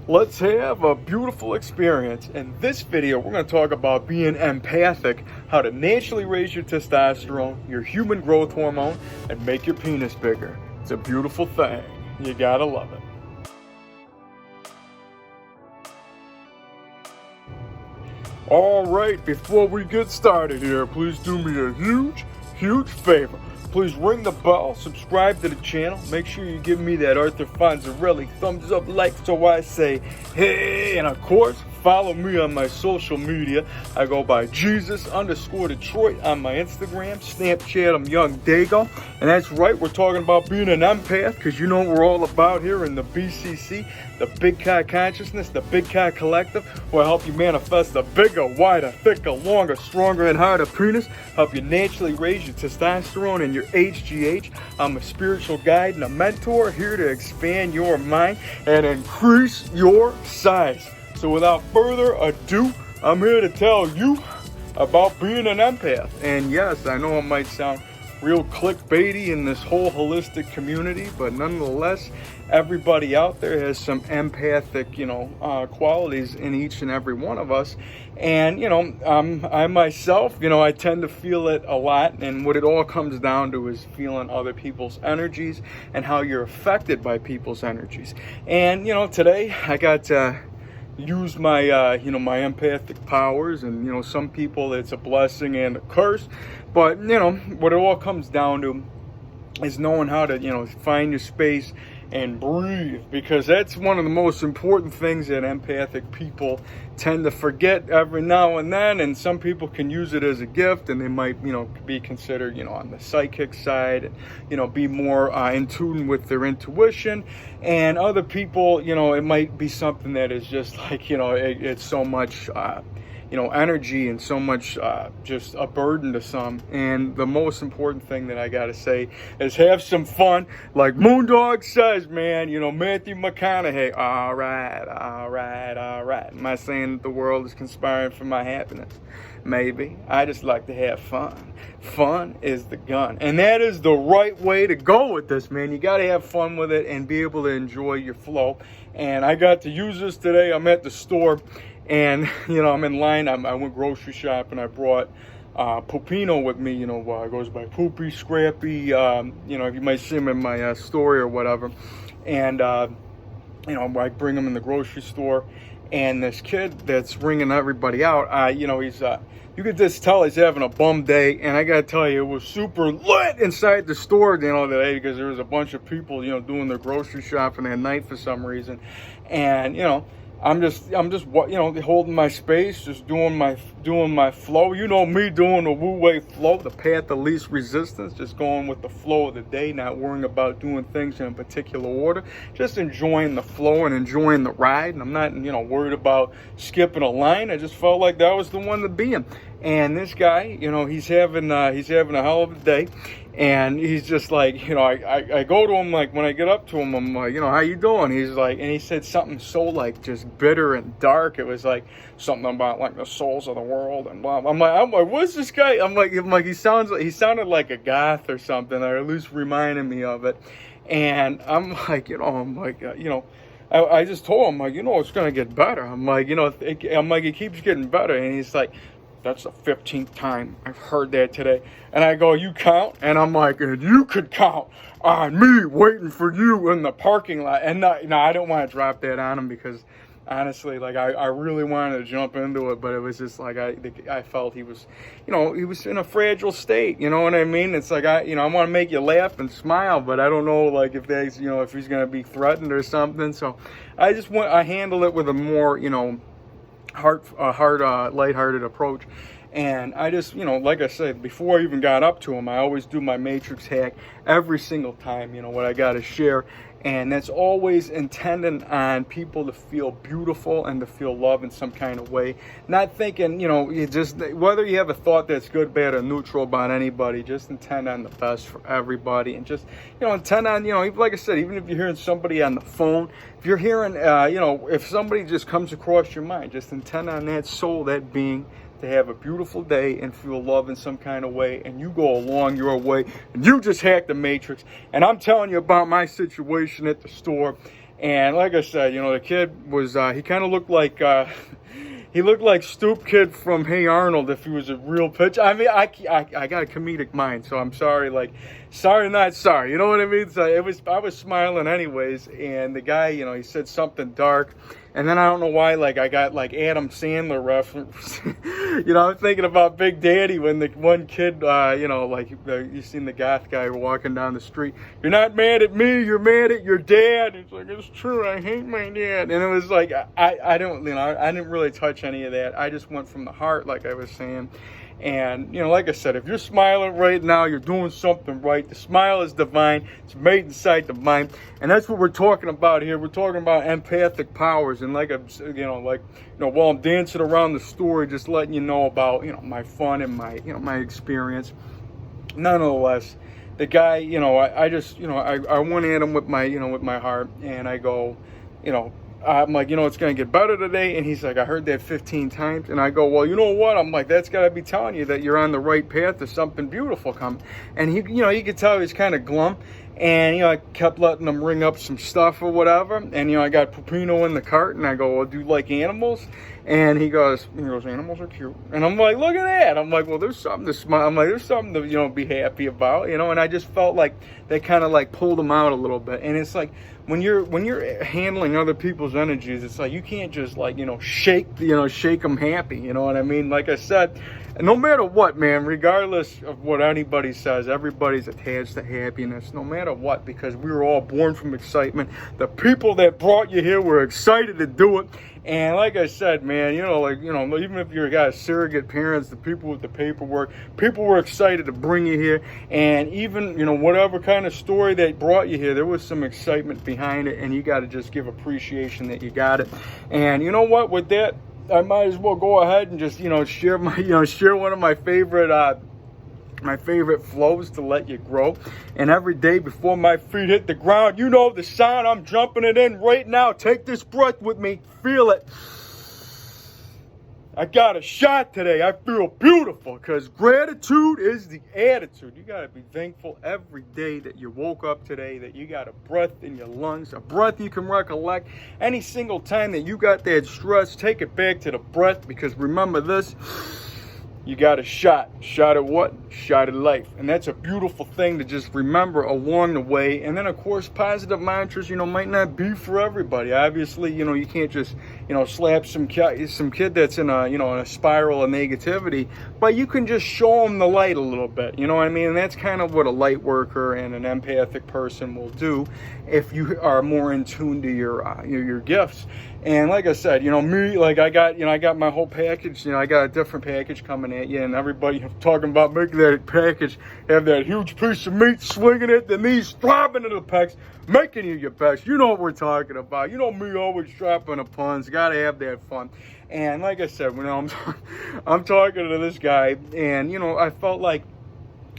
let's have a beautiful experience. In this video, we're going to talk about being empathic, how to naturally raise your testosterone, your human growth hormone, and make your penis bigger. It's a beautiful thing. You gotta love it. All right, before we get started here, please do me a huge favor. Please ring the bell, subscribe to the channel, make sure you give me that Arthur Fonzarelli thumbs up like so I say hey, and of course follow me on my social media. I go by Jesus_Detroit on my Instagram, Snapchat I'm YOUNGDAYGO, and that's right, we're talking about being an empath, because you know what we're all about here in the BCC, the Big Cock Consciousness, the Big Cock Collective, will help you manifest a bigger, wider, thicker, longer, stronger, and harder penis, help you naturally raise your testosterone and your HGH. I'm a spiritual guide and a mentor here to expand your mind and increase your size. So without further ado, I'm here to tell you about being an empath. And yes, I know it might sound real clickbaity in this whole holistic community, but nonetheless, everybody out there has some empathic, qualities in each and every one of us. And, I myself, I tend to feel it a lot. And what it all comes down to is feeling other people's energies and how you're affected by people's energies. And, today I got to use my, my empathic powers. And, some people it's a blessing and a curse. But, what it all comes down to is knowing how to, find your space and breathe, because that's one of the most important things that empathic people tend to forget every now and then. And some people can use it as a gift, and they might, be considered, on the psychic side, and, be more in tune with their intuition. And other people, it might be something that is just like, it's so much, energy and so much just a burden to some. And the most important thing that I gotta say is have some fun. Like Moondog says, man, Matthew McConaughey, all right. Am I saying that the world is conspiring for my happiness? Maybe. I just like to have fun. Fun is the gun. And that is the right way to go with this, man. You gotta have fun with it and be able to enjoy your flow. And I got to use this today. I'm at the store, and, I'm in line. I went grocery shopping. I brought Pupino with me, it goes by Poopy, Scrappy, you might see him in my story or whatever. And, I bring him in the grocery store. And this kid that's ringing everybody out, he's, you could just tell he's having a bum day. And I got to tell you, it was super lit inside the store, today, because there was a bunch of people, doing their grocery shopping at night for some reason. And, I'm just holding my space, just doing my flow. Me doing the wu-wei flow, the path of least resistance, just going with the flow of the day, not worrying about doing things in a particular order, just enjoying the flow and enjoying the ride. And I'm not, worried about skipping a line. I just felt like that was the one to be in. And this guy, he's having a hell of a day. And he's just like, I go to him, like, when I get up to him, I'm like, how you doing? He's like, and he said something so, like, just bitter and dark. It was like something about, like, the souls of the world and blah. I'm like, what's this guy? I'm like, he sounded like a goth or something, or at least reminded me of it. And I'm like, I just told him, like, it's going to get better. I'm like, it keeps getting better. And he's like, that's the 15th time I've heard that today. And I go, you count? And I'm like, and you could count on me waiting for you in the parking lot. And I don't want to drop that on him, because honestly, like, I really wanted to jump into it, but it was just like, I felt he was, he was in a fragile state. You know what I mean? It's like, I want to make you laugh and smile, but I don't know, like, if that's, if he's going to be threatened or something. So I handled it with a more, lighthearted approach. And I just, like I said, before I even got up to him, I always do my matrix hack every single time, what I got to share. And that's always intended on people to feel beautiful and to feel love in some kind of way. Not thinking, you just, whether you have a thought that's good, bad, or neutral about anybody, just intend on the best for everybody. And just, intend on, like I said, even if you're hearing somebody on the phone, if you're hearing, if somebody just comes across your mind, just intend on that soul, that being, to have a beautiful day and feel love in some kind of way, and you go along your way, and you just hack the matrix. And I'm telling you about my situation at the store, And like I said, you know, the kid was, he kind of looked like, he looked like Stoop Kid from Hey Arnold if he was a real pitcher. I mean, I got a comedic mind, so I'm sorry, like, sorry not sorry, you know what I mean? So I was smiling anyways, and the guy, you know, he said something dark, and then I don't know why, like, I got, like, Adam Sandler reference. You know, I'm thinking about Big Daddy when the one kid, you know, like, you seen the goth guy walking down the street. You're not mad at me, you're mad at your dad. It's like, it's true, I hate my dad. And it was like, I don't, you know, I didn't really touch any of that. I just went from the heart, like I was saying. And, you know, like I said, if you're smiling right now, you're doing something right. The smile is divine. It's made inside the mind. And that's what we're talking about here. We're talking about empathic powers. And like, while I'm dancing around the story, just letting you know about, you know, my fun and my, you know, my experience. Nonetheless, the guy, you know, I just, you know, I went at him with my, you know, with my heart. And I go, you know, I'm like, you know, it's going to get better today. And he's like, I heard that 15 times. And I go, well, you know what? I'm like, that's got to be telling you that you're on the right path to something beautiful coming. And he, you know, you could tell he was kind of glum. And, you know, I kept letting him ring up some stuff or whatever. And, you know, I got Pepino in the cart. And I go, well, do you like animals? And he goes, animals are cute. And I'm like, look at that. I'm like, well, there's something to smile. I'm like, there's something to, you know, be happy about, you know. And I just felt like they kind of like pulled him out a little bit. And it's like, when you're handling other people's energies, it's like you can't just like, you know, shake them happy, you know what I mean? Like I said, no matter what, man, regardless of what anybody says, everybody's attached to happiness, no matter what, because we were all born from excitement. The people that brought you here were excited to do it. And like I said, man, you know, like, you know, even if you're a guy, surrogate parents, the people with the paperwork, people were excited to bring you here. And even, you know, whatever kind of story that brought you here, there was some excitement behind it. And you got to just give appreciation that you got it. And you know what, with that, I might as well go ahead and just, you know, share one of my favorite flows to let you grow. And every day before my feet hit the ground, you know the sound, I'm jumping it in right now. Take this breath with me, feel it. I got a shot today. I feel beautiful because gratitude is the attitude. You got to be thankful every day that you woke up today, that you got a breath in your lungs, a breath you can recollect. Any single time that you got that stress, take it back to the breath, because remember this, you got a shot. Shot at what? Shot at life. And that's a beautiful thing to just remember along the way. And then, of course, positive mantras, you know, might not be for everybody. Obviously, you know, you can't just, you know, slap some kid that's in a, you know, in a spiral of negativity. But you can just show them the light a little bit. You know what I mean? And that's kind of what a light worker and an empathic person will do if you are more in tune to your gifts. And like I said, you know, me, like I got my whole package. You know, I got a different package coming at you, and everybody talking about making that package have that huge piece of meat, swinging it, the knees throbbing to the pecs, making you your best. You know what we're talking about. You know me, always dropping the puns. Got to have that fun. And like I said, when I'm talking to this guy, and you know, I felt like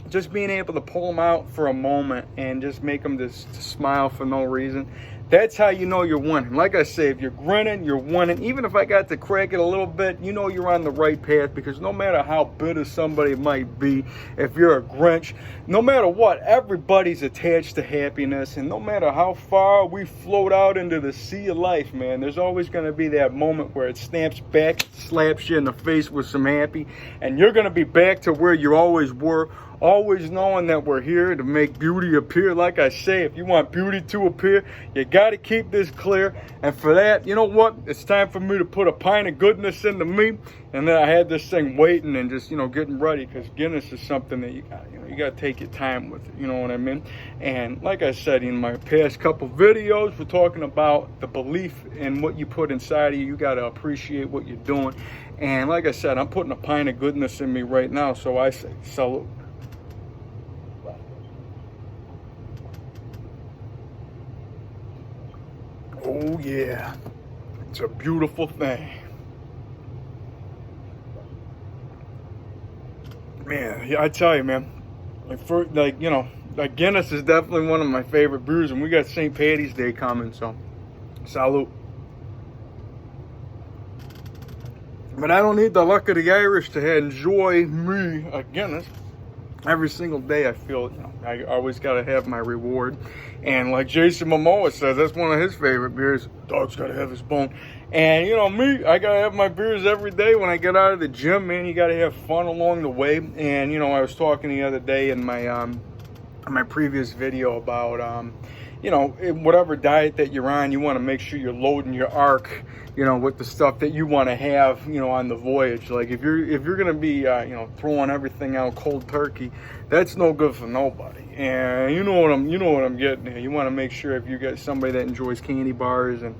just being able to pull him out for a moment and just make him just smile for no reason. That's how you know you're winning. Like I say, if you're grinning, you're winning. Even if I got to crack it a little bit, you know you're on the right path, because no matter how bitter somebody might be, if you're a Grinch, no matter what, everybody's attached to happiness. And no matter how far we float out into the sea of life, man, there's always going to be that moment where it snaps back, slaps you in the face with some happy, and you're going to be back to where you always were. Always knowing that we're here to make beauty appear. Like I say, if you want beauty to appear, you got to keep this clear. And for that, you know what? It's time for me to put a pint of goodness into me. And then I had this thing waiting and just, you know, getting ready, because Guinness is something that you got to take your time with it. You know what I mean? And like I said in my past couple videos, we're talking about the belief in what you put inside of you. You got to appreciate what you're doing. And like I said, I'm putting a pint of goodness in me right now. So I say salute. Oh yeah, it's a beautiful thing. Man, I tell you, man, Guinness is definitely one of my favorite brews, and we got St. Patty's Day coming, so salute. But I don't need the luck of the Irish to enjoy me a Guinness. every single day I feel, I always got to have my reward. And like Jason Momoa says, that's one of his favorite beers. Dog's got to have his bone. And me, I got to have my beers every day when I get out of the gym, man. You got to have fun along the way. And, I was talking the other day in my previous video about, whatever diet that you're on, you want to make sure you're loading your arc, with the stuff that you want to have, on the voyage. Like if you're going to be, throwing everything out cold turkey, that's no good for nobody. And you know what I'm getting at. You want to make sure if you get somebody that enjoys candy bars and,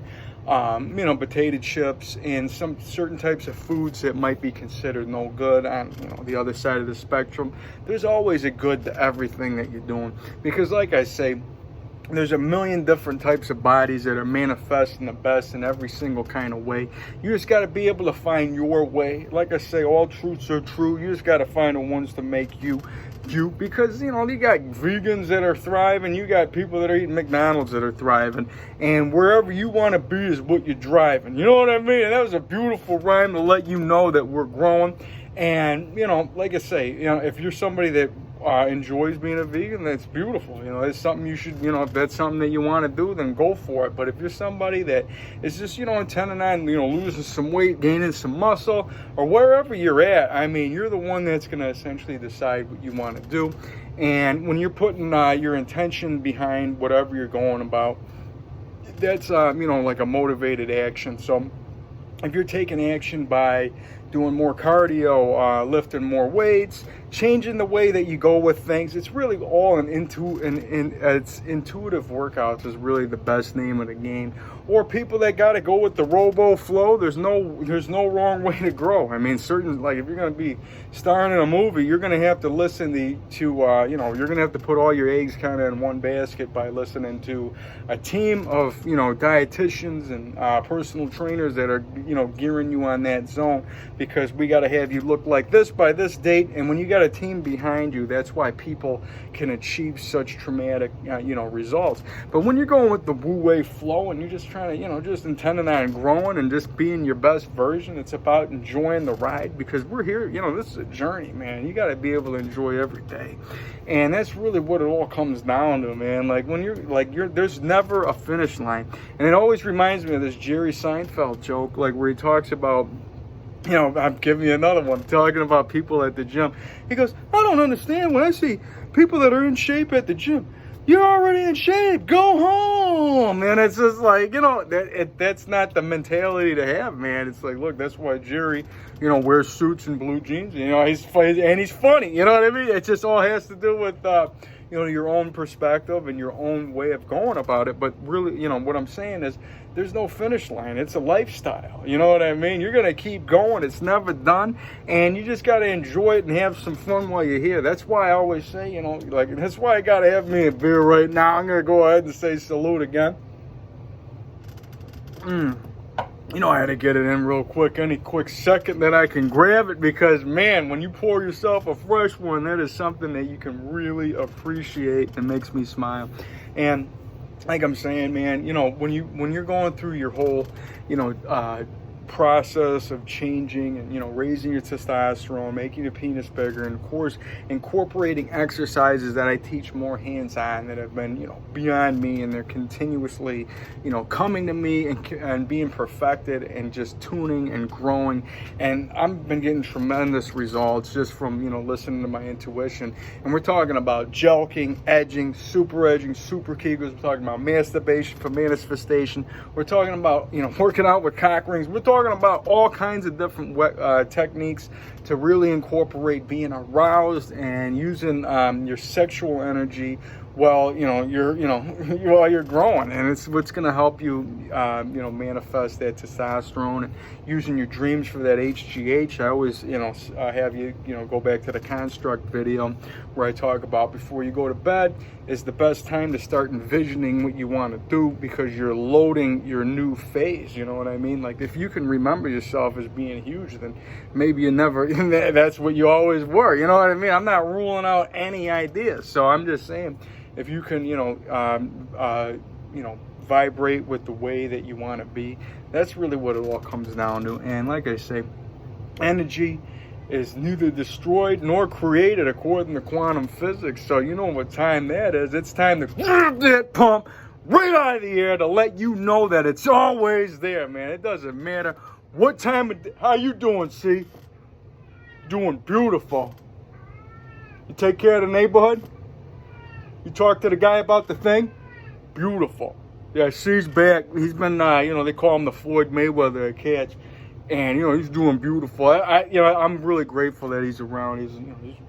potato chips and some certain types of foods that might be considered no good on, the other side of the spectrum, there's always a good to everything that you're doing. Because like I say, there's a million different types of bodies that are manifesting the best in every single kind of way. You just got to be able to find your way. Like I say, all truths are true. You just got to find the ones to make you. Because, you got vegans that are thriving. You got people that are eating McDonald's that are thriving. And wherever you want to be is what you're driving. You know what I mean? And that was a beautiful rhyme to let you know that we're growing. And, like I say, if you're somebody that enjoys being a vegan, that's beautiful. It's something you should, if that's something that you want to do, then go for it. But if you're somebody that is just, intending on, losing some weight, gaining some muscle, or wherever you're at, I mean, you're the one that's going to essentially decide what you want to do. And when you're putting your intention behind whatever you're going about, that's, like a motivated action. So if you're taking action by doing more cardio, lifting more weights, changing the way that you go with things, it's really all it's intuitive workouts is really the best name of the game. Or people that got to go with the robo flow, there's no wrong way to grow. I mean, like if you're going to be starring in a movie, you're going to have to listen to you're going to have to put all your eggs kind of in one basket by listening to a team of, dietitians and personal trainers that are, gearing you on that zone, because we got to have you look like this by this date. And when you got a team behind you, that's why people can achieve such traumatic, results. But when you're going with the wu-wei flow and you're just trying to, just intending on growing and just being your best version, it's about enjoying the ride, because we're here, this is a journey, man. You got to be able to enjoy every day. And that's really what it all comes down to, man. Like when there's never a finish line. And it always reminds me of this Jerry Seinfeld joke, like where he talks about, I'm giving you another one, talking about people at the gym. He goes, I don't understand when I see people that are in shape at the gym. You're already in shape. Go home. And it's just like, that's not the mentality to have, man. It's like, look, that's why Jerry, wears suits and blue jeans. He's funny. You know what I mean? It just all has to do with, your own perspective and your own way of going about it. But really, what I'm saying is there's no finish line. It's a lifestyle. You know what I mean? You're going to keep going. It's never done. And you just got to enjoy it and have some fun while you're here. That's why I always say, that's why I got to have me a beer right now. I'm going to go ahead and say salute again. I had to get it in real quick, any quick second that I can grab it, because, man, when you pour yourself a fresh one, that is something that you can really appreciate and makes me smile. And like I'm saying, man, when you're going through your whole, process of changing and, raising your testosterone, making your penis bigger, and of course incorporating exercises that I teach more hands-on that have been, beyond me, and they're continuously, coming to me and being perfected and just tuning and growing. And I've been getting tremendous results just from, listening to my intuition. And we're talking about jelqing, edging, super kegels. We're talking about masturbation for manifestation. We're talking about, working out with cock rings. We're talking about all kinds of different techniques to really incorporate being aroused and using your sexual energy while while you're growing. And it's what's going to help you manifest that testosterone, and using your dreams for that HGH. I always have you go back to the construct video where I talk about before you go to bed is the best time to start envisioning what you want to do, because you're loading your new phase. You know what I mean? Like if you can remember yourself as being huge, then maybe you never that's what you always were. You know what I mean? I'm not ruling out any ideas. So I'm just saying, if you can vibrate with the way that you want to be, that's really what it all comes down to. And like I say, energy is neither destroyed nor created according to quantum physics. So you know what time that is. It's time to grab that pump right out of the air to let you know that it's always there, man. It doesn't matter what time of day. How you doing, C? Doing beautiful. You take care of the neighborhood? You talk to the guy about the thing? Beautiful. Yeah, C's back. He's been, they call him the Floyd Mayweather of cats. And, he's doing beautiful. I'm really grateful that he's around.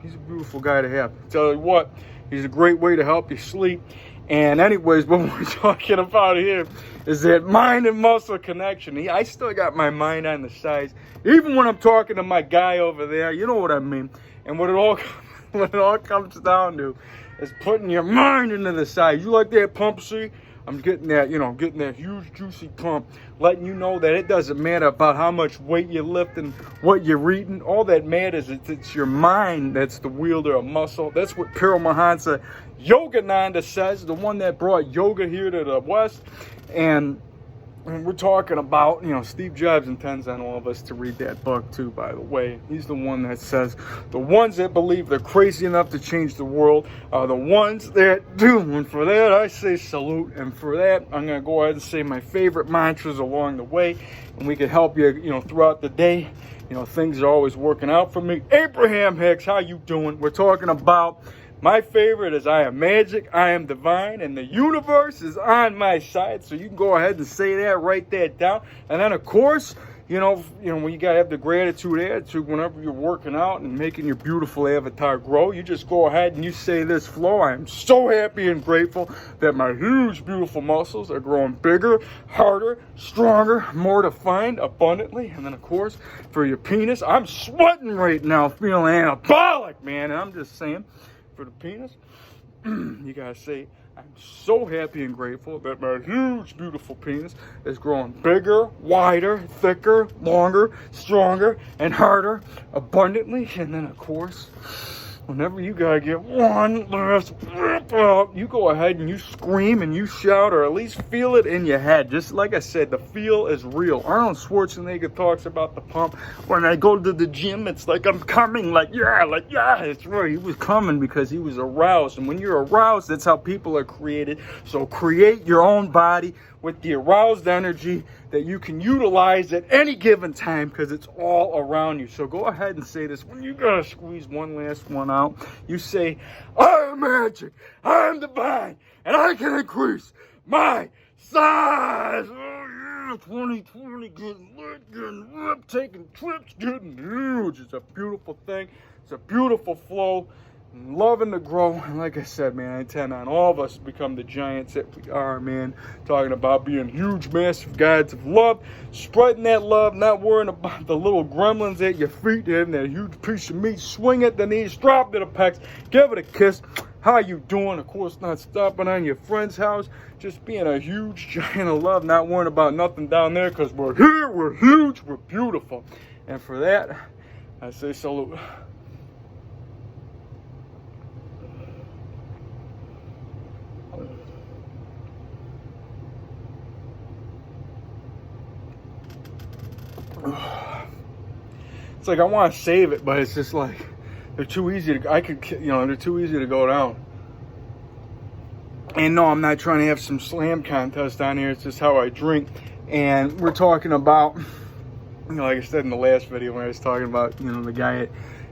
He's a beautiful guy to have. Tell you what, he's a great way to help you sleep. And anyways, what we're talking about here is that mind and muscle connection. I still got my mind on the sides. Even when I'm talking to my guy over there, you know what I mean. And what it all comes down to is putting your mind into the sides. You like that pump, see? I'm getting that, getting that huge, juicy pump, letting you know that it doesn't matter about how much weight you're lifting, what you're eating. All that matters is it's your mind that's the wielder of muscle. That's what Paramahansa Yogananda says, the one that brought yoga here to the West. And we're talking about, Steve Jobs intends on all of us to read that book too, by the way. He's the one that says the ones that believe they're crazy enough to change the world are the ones that do. And for that, I say salute. And for that, I'm going to go ahead and say my favorite mantras along the way. And we can help you, throughout the day. Things are always working out for me. Abraham Hicks, how you doing? We're talking about my favorite is I am magic, I am divine, and the universe is on my side. So you can go ahead and say that, write that down. And then, of course, when you got to have the gratitude attitude whenever you're working out and making your beautiful avatar grow, you just go ahead and you say this flow. I am so happy and grateful that my huge, beautiful muscles are growing bigger, harder, stronger, more defined, abundantly. And then, of course, for your penis, I'm sweating right now, feeling anabolic, man. And I'm just saying, for the penis, you gotta say, I'm so happy and grateful that my huge, beautiful penis is growing bigger, wider, thicker, longer, stronger, and harder, abundantly. And then, of course, whenever you gotta get one last rip out, you go ahead and you scream and you shout, or at least feel it in your head. Just like I said, the feel is real. Arnold Schwarzenegger talks about the pump. When I go to the gym, it's like I'm coming, yeah, it's right. He was coming because he was aroused. And when you're aroused, that's how people are created. So create your own body with the aroused energy that you can utilize at any given time, because it's all around you. So go ahead and say this. When you gotta squeeze one last one out, you say, I am magic, I am divine, and I can increase my size. Oh yeah, 2020, getting lit, getting ripped, taking trips, getting huge. It's a beautiful thing. It's a beautiful flow. Loving to grow. And like I said, man, I intend on all of us to become the giants that we are, man. Talking about being huge, massive guides of love, spreading that love, not worrying about the little gremlins at your feet, having that huge piece of meat, swing at the knees, drop to the pecs, give it a kiss. How you doing? Of course, not stopping on your friend's house, just being a huge giant of love, not worrying about nothing down there, because we're here, we're huge, we're beautiful. And for that, I say salute. It's like I want to save it, but it's just like they're too easy to. They're too easy to go down. And no, I'm not trying to have some slam contest on here. It's just how I drink. And we're talking about, like I said in the last video when I was talking about, the guy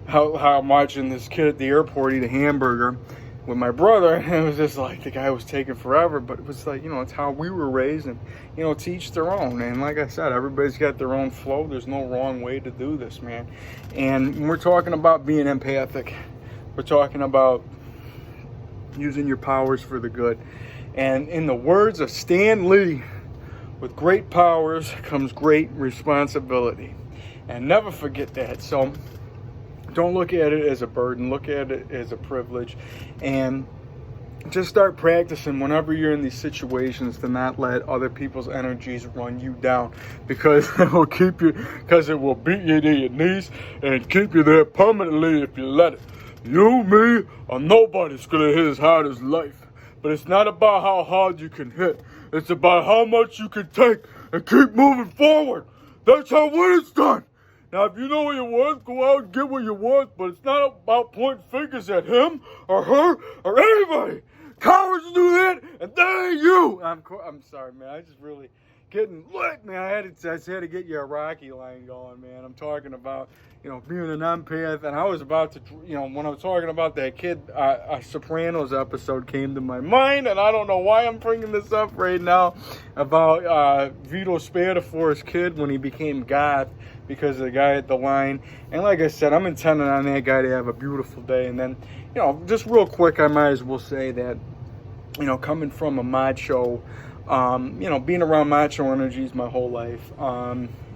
how I'm watching this kid at the airport eat a hamburger with my brother, and it was just like the guy was taking forever, but it was like, it's how we were raised, and to each their own. And like I said, everybody's got their own flow. There's no wrong way to do this, man. And when we're talking about being empathic, we're talking about using your powers for the good. And in the words of Stan Lee, with great powers comes great responsibility. And never forget that. So don't look at it as a burden. Look at it as a privilege. And just start practicing whenever you're in these situations to not let other people's energies run you down, because it will beat you to your knees and keep you there permanently if you let it. You, me, or nobody's gonna hit as hard as life. But it's not about how hard you can hit. It's about how much you can take and keep moving forward. That's how it's done. Now, if you know what you want, go out and get what you want, but it's not about pointing fingers at him or her or anybody. Cowards do that, and they ain't you. I'm sorry, man. I just really getting lit, man. I just had to get you a Rocky line going, man. I'm talking about, being an empath, and I was about to, when I was talking about that kid, a Sopranos episode came to my mind, and I don't know why I'm bringing this up right now about Vito Spatafor's kid when he became goth because of the guy at the line. And like I said, I'm intending on that guy to have a beautiful day. And then, just real quick, I might as well say that, coming from a macho, being around macho energies my whole life.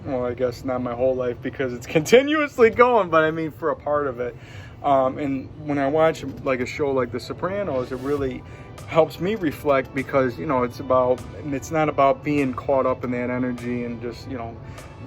Well, I guess not my whole life because it's continuously going, but I mean for a part of it. And when I watch like a show like The Sopranos, it really helps me reflect because, it's not about being caught up in that energy and just,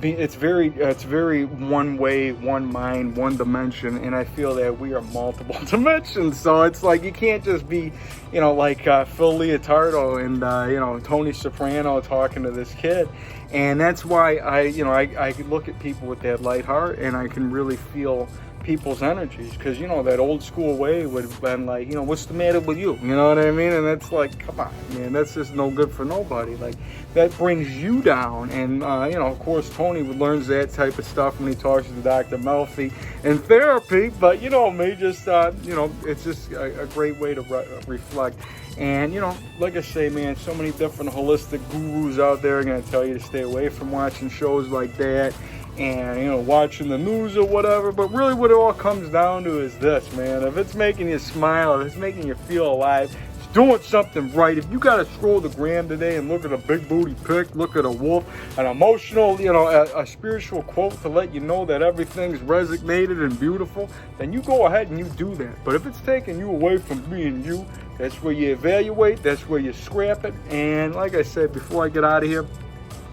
it's very one way, one mind, one dimension, and I feel that we are multiple dimensions. So it's like you can't just be, like Phil Leotardo and Tony Soprano talking to this kid, and that's why I look at people with that light heart, and I can really feel people's energies, because that old school way would have been like, what's the matter with you, you know what I mean? And that's like, come on, man, that's just no good for nobody. Like, that brings you down. And of course Tony learns that type of stuff when he talks to Dr. Melfi in therapy, but me, just it's just a great way to reflect. And like I say, man, so many different holistic gurus out there are going to tell you to stay away from watching shows like that and watching the news or whatever, but really what it all comes down to is this, man. If it's making you smile, if it's making you feel alive, it's doing something right. If you gotta scroll the gram today and look at a big booty pic, look at a wolf, an emotional, a spiritual quote to let you know that everything's resonated and beautiful, then you go ahead and you do that. But if it's taking you away from being you, that's where you evaluate, that's where you scrap it. And like I said, before I get out of here,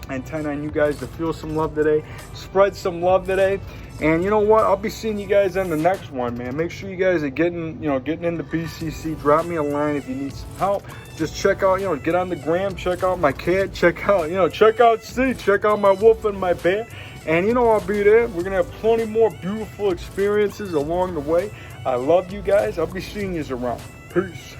I intend on you guys to feel some love today, spread some love today, and you know what? I'll be seeing you guys on the next one, man. Make sure you guys are getting into BCC. Drop me a line if you need some help. Just check out, get on the gram, check out my cat, check out C, check out my wolf and my bear, and I'll be there. We're gonna have plenty more beautiful experiences along the way. I love you guys. I'll be seeing you around. Peace.